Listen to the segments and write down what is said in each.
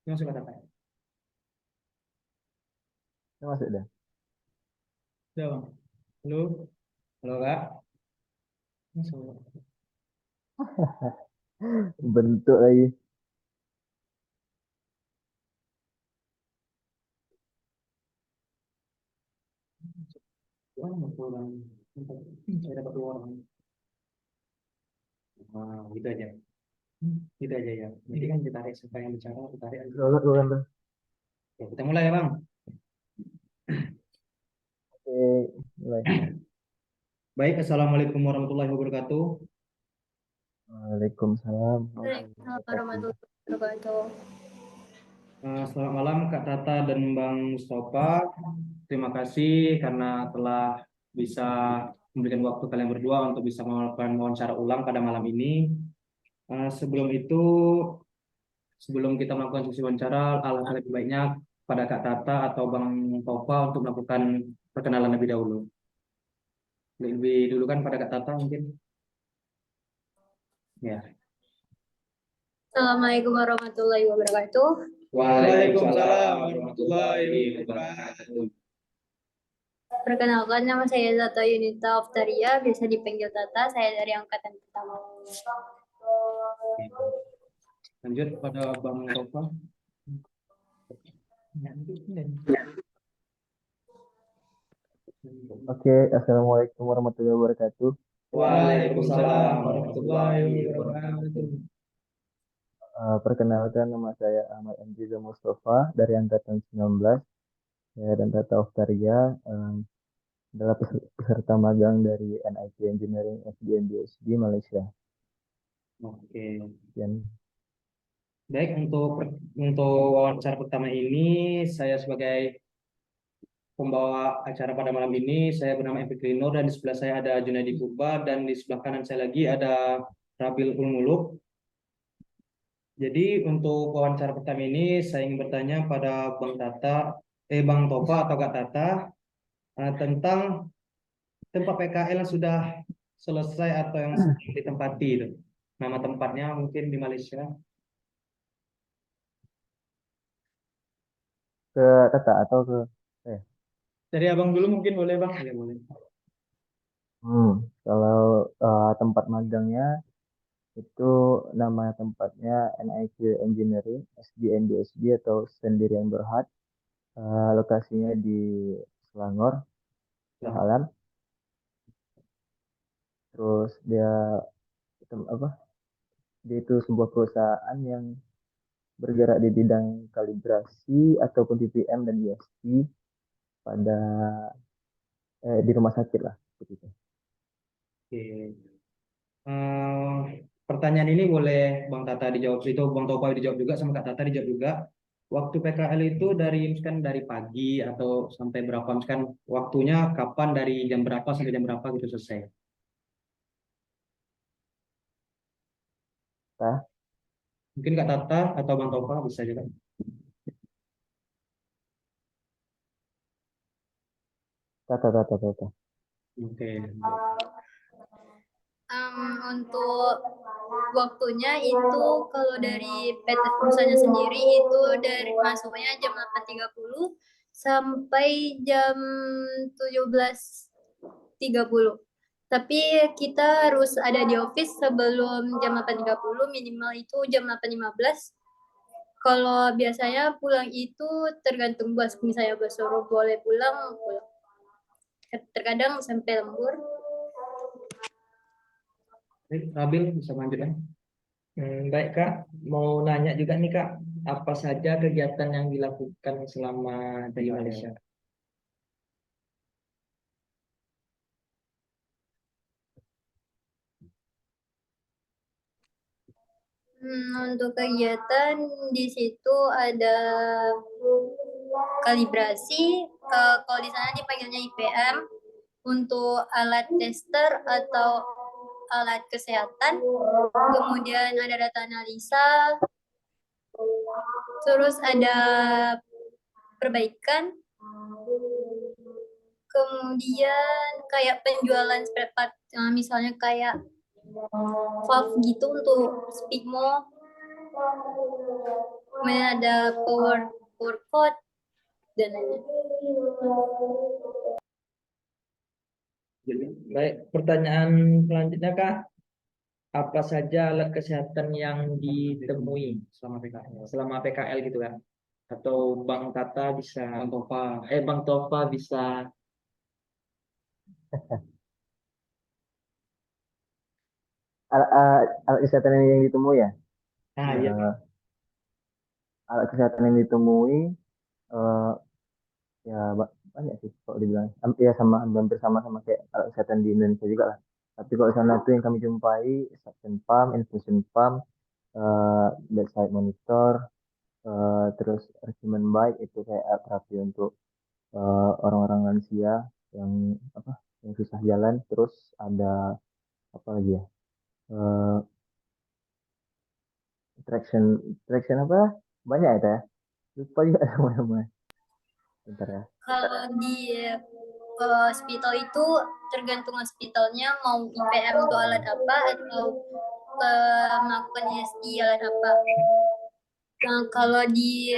Masuk kata apa? Masuk dah. Sudah bang. Halo, halo kak. Masuk. Bentuk lagi. Orang. Saya dapat dua orang. Gitu aja. Gitu aja ya. Jadi kan ditarik supaya yang bicara, ditarik aja. Bukan tuh. Ya, kita mulai ya bang. Oke, mulai. Baik, assalamualaikum warahmatullahi wabarakatuh. Waalaikumsalam warahmatullahi Waalaikumsalam wabarakatuh. warahmatullahi wabarakatuh. Selamat malam Kak Tata dan Bang Mustafa. Terima kasih karena telah bisa memberikan waktu kalian berdua untuk bisa melakukan wawancara ulang pada malam ini. Sebelum itu, sebelum kita melakukan sesi wawancara, alangkah lebih baiknya pada Kak Tata atau Bang Tova untuk melakukan perkenalan lebih dahulu. Lebih dulu kan pada Kak Tata mungkin. Ya. Assalamualaikum warahmatullahi wabarakatuh. Waalaikumsalam warahmatullahi wabarakatuh. Perkenalkan, nama saya Zata Yunita Oftaria, biasa dipanggil Tata. Saya dari angkatan pertama. Lanjut pada Bang Tova. Oke, assalamualaikum warahmatullahi wabarakatuh. Waalaikumsalam warahmatullahi wabarakatuh. Perkenalkan, nama saya Ahmad Anjiza Mustafa dari angkatan 19. Saya dan Tata Oktaria adalah peserta magang dari NIT Engineering FDNBSD Malaysia. Oke. Dan Baik, untuk wawancara pertama ini saya sebagai pembawa acara pada malam ini, saya bernama Epi Krinor dan di sebelah saya ada Junaidi Purba dan di sebelah kanan saya lagi ada Rabil Ulmuluk. Jadi untuk wawancara pertama ini saya ingin bertanya pada Bang Tova atau Kak Tata tentang tempat PKL yang sudah selesai atau yang sedang ditempati itu. Nama tempatnya mungkin di Malaysia. ke Tata atau ke saya? Dari abang dulu mungkin boleh bang? Ya, boleh. Kalau tempat magangnya itu nama tempatnya NIT Engineering SDNDSD atau Sendirian Berhad. Lokasinya di Selangor, Shah Ya. Alam. Terus apa? Dia itu sebuah perusahaan yang bergerak di bidang kalibrasi ataupun PPM dan ISP pada di rumah sakit lah seperti itu. Oke. Pertanyaan ini boleh Bang Tata dijawab itu, Bang Topa dijawab juga sama Kak Tata dijawab juga. Waktu PKL itu dari misalkan dari pagi atau sampai berapa misalkan waktunya kapan dari jam berapa sampai jam berapa gitu selesai. Nah, Mungkin Kak Tata atau Bang Topa bisa juga. Tata. Oke. Untuk waktunya itu kalau dari PT perusahaannya sendiri itu dari masuknya jam 8.30 sampai jam 17.30. Tapi kita harus ada di office sebelum jam 8.30, minimal itu jam 8.15. Kalau biasanya pulang itu tergantung bos, misalnya bos suruh boleh pulang. Terkadang sampai lembur. Rabil bisa lanjut ya. Baik Kak, mau nanya juga nih Kak, apa saja kegiatan yang dilakukan selama di Malaysia? Untuk kegiatan di situ ada kalibrasi, kalau di sana dipanggilnya IPM, untuk alat tester atau alat kesehatan, kemudian ada data analisa, terus ada perbaikan, kemudian kayak penjualan spare part, misalnya kayak valve gitu untuk Speakmo, Kemudian ada power code dan lainnya. Baik, pertanyaan selanjutnya Kak, apa saja alat kesehatan yang ditemui selama PKL gitu kan? Atau Bang Tata bisa, Bang Tova bisa. Alat kesehatan yang ditemui ya. Nah, iya. Eh, Alat kesehatan yang ditemui eh, ya banyak sih kalau dibilang. Ya sama hampir sama kayak alat kesehatan di Indonesia juga lah. Tapi kalau sana tuh yang kami jumpai suction pump, infusion pump, bedside monitor, terus regimen bike itu kayak alat terapi untuk orang-orang lansia yang apa yang susah jalan. Terus ada apa lagi ya? Eh, traction traction apa? Banyak ya, Teh? Lupa juga nama-nama. Bentar ya. Kalau di hospital itu tergantung hospitalnya mau IPM untuk alat apa atau melakukan IST alat apa. Nah, kalau di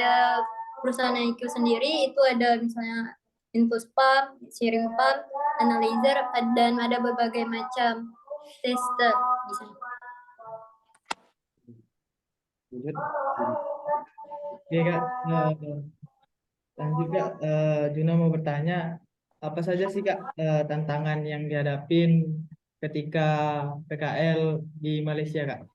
perusahaan IQ sendiri itu ada misalnya infus pump, searing pump, analyzer, dan ada berbagai macam tester di sana. Lanjut. Oke Kak, lanjut Kak. Juna mau bertanya, apa saja sih Kak tantangan yang dihadapin ketika PKL di Malaysia Kak?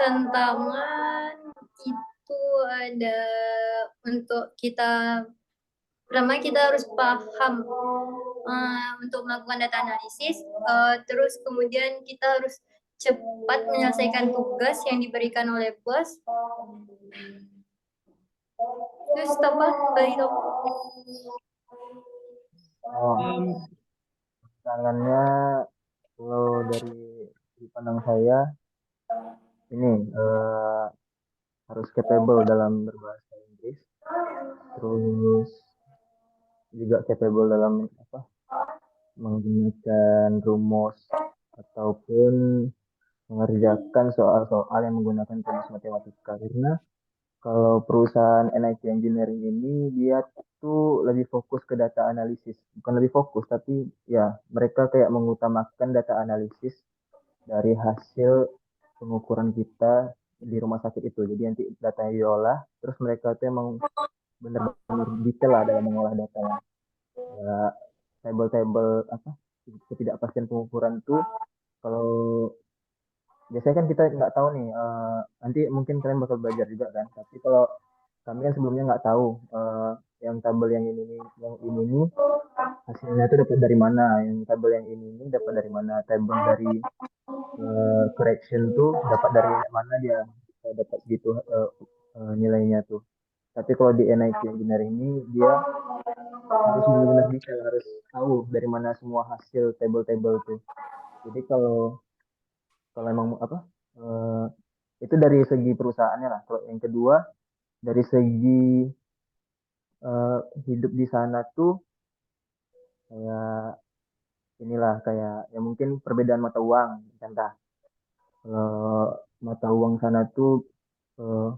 Tantangan itu ada untuk kita, pertama kita harus paham untuk melakukan data analisis, terus kemudian kita harus cepat menyelesaikan tugas yang diberikan oleh bos. Terus apa? Balik dong. Oh, Em, tangannya kalau dari sudut pandang saya ini harus capable dalam berbahasa Inggris, terus juga capable dalam apa menggunakan rumus ataupun mengerjakan soal-soal yang menggunakan rumus matematika. Karena kalau perusahaan NIT Engineering ini dia tuh lebih fokus ke data analisis, bukan lebih fokus tapi ya mereka kayak mengutamakan data analisis dari hasil pengukuran kita di rumah sakit itu. Jadi nanti datanya diolah, terus mereka tuh emang benar-benar detail lah dalam mengolah datanya. Ya, table-table apa ketidakpastian pengukuran tuh kalau biasanya kan kita nggak tahu nih, nanti mungkin kalian bakal belajar juga kan. Tapi kalau kami kan sebelumnya nggak tahu yang tabel yang ini nih, yang ini nih hasilnya itu dapat dari mana, yang tabel yang ini nih dapat dari mana, tabel dari correction tuh dapat dari mana dia dapat gitu nilainya tuh. Tapi kalau di NIT Engineering ini dia harus benar-benar bisa harus tahu dari mana semua hasil table-table tuh. Jadi kalau kalau emang apa eh, itu dari segi perusahaannya lah. Kalau yang kedua dari segi eh, hidup di sana tuh kayak inilah kayak ya mungkin perbedaan mata uang contoh. Kalau mata uang sana tuh eh,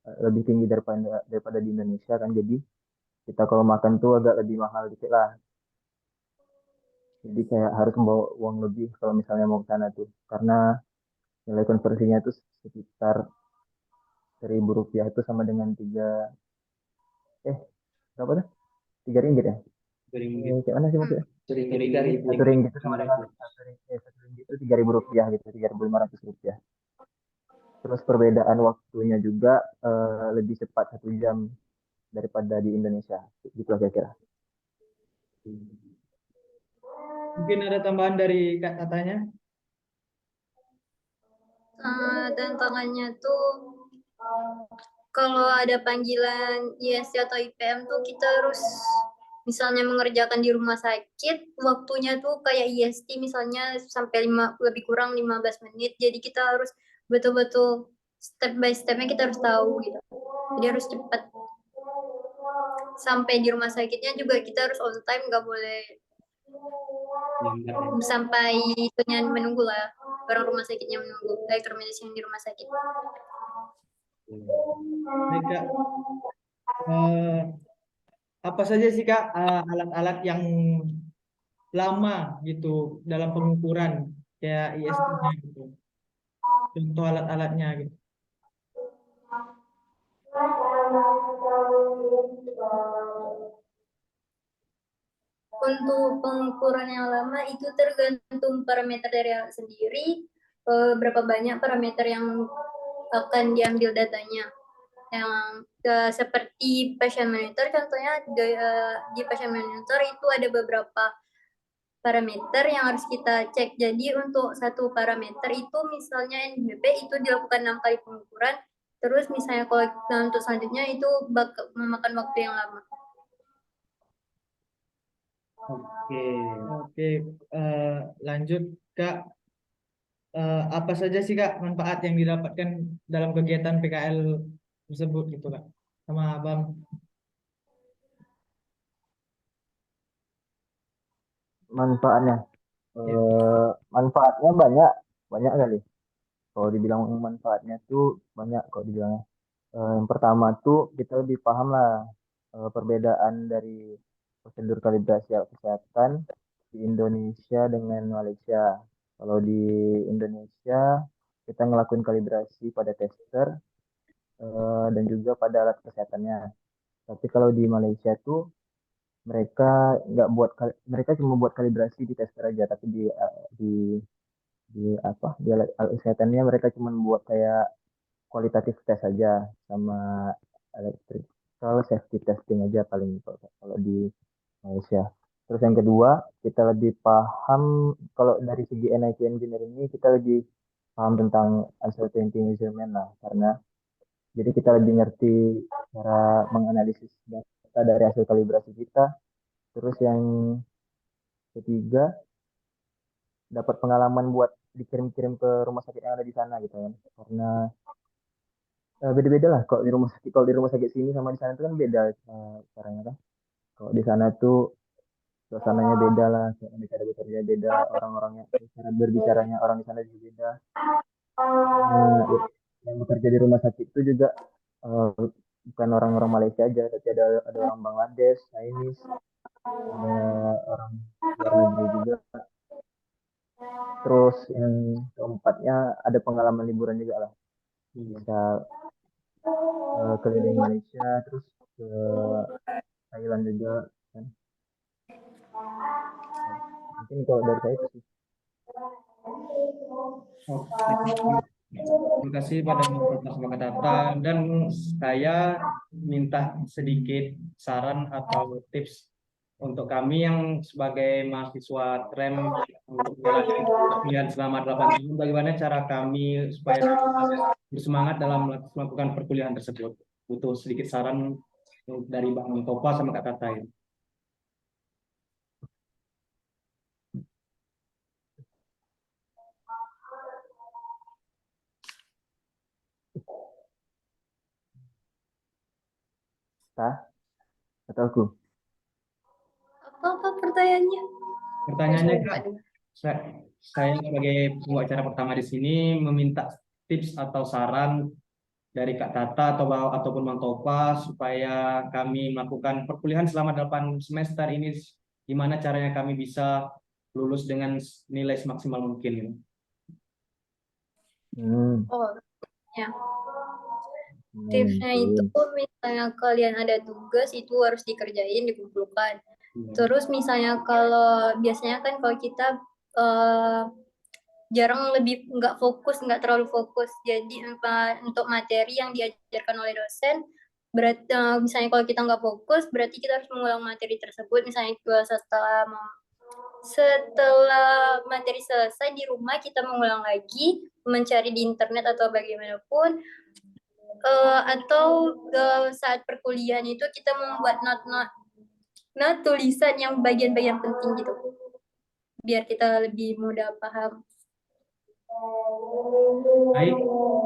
lebih tinggi daripada di Indonesia kan, jadi kita kalau makan tuh agak lebih mahal dikit lah. Jadi kayak harus membawa uang lebih kalau misalnya mau ke sana tuh, karena nilai konversinya tuh sekitar Rp1.000 itu sama dengan eh berapa tuh 3 ringgit ya. Sering gitu. Kayak mana sih maksudnya? Sering Sering dari gitu. 1 ringgit itu sama dengan satu ringgit itu Rp3.000 gitu, Rp3.500. Terus perbedaan waktunya juga lebih cepat 1 jam daripada di Indonesia. Gitu lah kira-kira. Mungkin ada tambahan dari Kak Tatanya? Tantangannya tuh kalau ada panggilan ISC atau IPM tuh kita harus misalnya mengerjakan di rumah sakit, waktunya tuh kayak IST misalnya sampai lebih kurang 15 menit. Jadi kita harus betul-betul step by stepnya kita harus tahu gitu. Jadi harus cepat. Sampai di rumah sakitnya juga kita harus on time, nggak boleh sampai itunya menunggu lah, orang rumah sakitnya menunggu, elektromedis yang di rumah sakit. Baik, Kak. Eh, apa saja sih Kak alat-alat yang lama gitu dalam pengukuran kayak IST-nya gitu. Contoh alat-alatnya gitu. Untuk pengukuran yang lama itu tergantung parameter dari alat sendiri, berapa banyak parameter yang akan diambil datanya. Yang seperti patient monitor, contohnya di patient monitor itu ada beberapa parameter yang harus kita cek. Jadi untuk satu parameter itu misalnya NBP itu dilakukan 6 kali pengukuran, terus misalnya kalau untuk selanjutnya itu memakan waktu yang lama. Oke, lanjut Kak. Apa saja sih Kak manfaat yang didapatkan dalam kegiatan PKL tersebut gitu Kak? Sama Abang. Manfaatnya, Ya. manfaatnya banyak, banyak kali. Kalau dibilang manfaatnya tuh banyak. Kalau dibilangnya, yang pertama tuh kita lebih paham lah perbedaan dari prosedur kalibrasi alat kesehatan di Indonesia dengan Malaysia. Kalau di Indonesia kita ngelakuin kalibrasi pada tester dan juga pada alat kesehatannya. Tapi kalau di Malaysia tuh mereka nggak buat mereka cuma buat kalibrasi di tester aja, tapi di apa di alat kesehatannya mereka cuma buat kayak kualitatif tes aja sama electrical safety testing aja paling kalau di Malaysia. Terus yang kedua, kita lebih paham kalau dari segi NIC engineering ini kita lebih paham tentang uncertainty measurement lah, karena jadi kita lebih ngerti cara menganalisis data dari hasil kalibrasi kita. Terus yang ketiga, dapat pengalaman buat dikirim-kirim ke rumah sakit yang ada di sana gitu kan. Karena beda-beda lah kalau di rumah sakit sini sama di sana itu kan beda caranya kan. Kalau di sana tuh suasananya beda lah, cara bekerja beda, orang-orangnya, cara berbicaranya orang di sana juga beda. Nah, yang bekerja di rumah sakit itu juga eh, bukan orang-orang Malaysia aja, tapi ada orang Bangladesh, Chinese, ada orang luar negeri juga. Terus yang keempatnya ada pengalaman liburan juga lah, bisa keliling Malaysia, terus ke Thailand juga kan. Mungkin kalau dari saya itu sih. Oke. Terima kasih pada Bapak sebagai data, dan saya minta sedikit saran atau tips untuk kami yang sebagai mahasiswa TREM untuk menjalani perkuliahan selama 8 tahun. Bagaimana cara kami supaya bersemangat dalam melakukan perkuliahan tersebut? Butuh sedikit saran dari Bang Topa sama Kak Tata ini. Tah, atau aku? Apa pertanyaannya? Pertanyaannya Kak, saya sebagai pembawa acara pertama di sini meminta tips atau saran dari Kak Tata ataupun Bang Topa supaya kami melakukan perkuliahan selama 8 semester ini, gimana caranya kami bisa lulus dengan nilai semaksimal mungkin. Oh, ya. Tipsnya itu misalnya kalian ada tugas itu harus dikerjain, dikumpulkan. Terus misalnya kalau biasanya kan kalau kita jarang nggak terlalu fokus. Jadi untuk materi yang diajarkan oleh dosen, berarti misalnya kalau kita nggak fokus, berarti kita harus mengulang materi tersebut. Misalnya setelah materi selesai di rumah kita mengulang lagi, mencari di internet atau bagaimanapun. Atau saat perkuliahan itu kita membuat not tulisan yang bagian-bagian penting gitu, biar kita lebih mudah paham. Baik,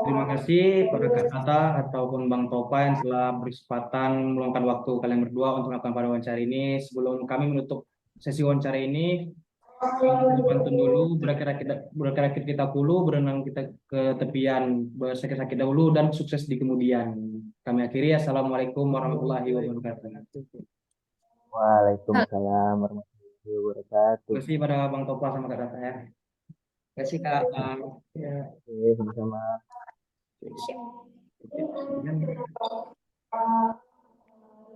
terima kasih pada Kak Tata ataupun Bang Topa yang telah berkesempatan meluangkan waktu kalian berdua untuk melakukan pada wawancara ini. Sebelum kami menutup sesi wawancara ini, Pantun dulu, berakit kita dulu, berenang kita ke tepian, bersakit-sakit dahulu dan sukses di kemudian. Kami akhiri, assalamualaikum warahmatullahi wabarakatuh. Waalaikumsalam warahmatullahi wabarakatuh. Terima kasih pada Bang Topa sama Kak Tata ya. Terima kasih Kak. Ya. Oke, sama-sama. Siap.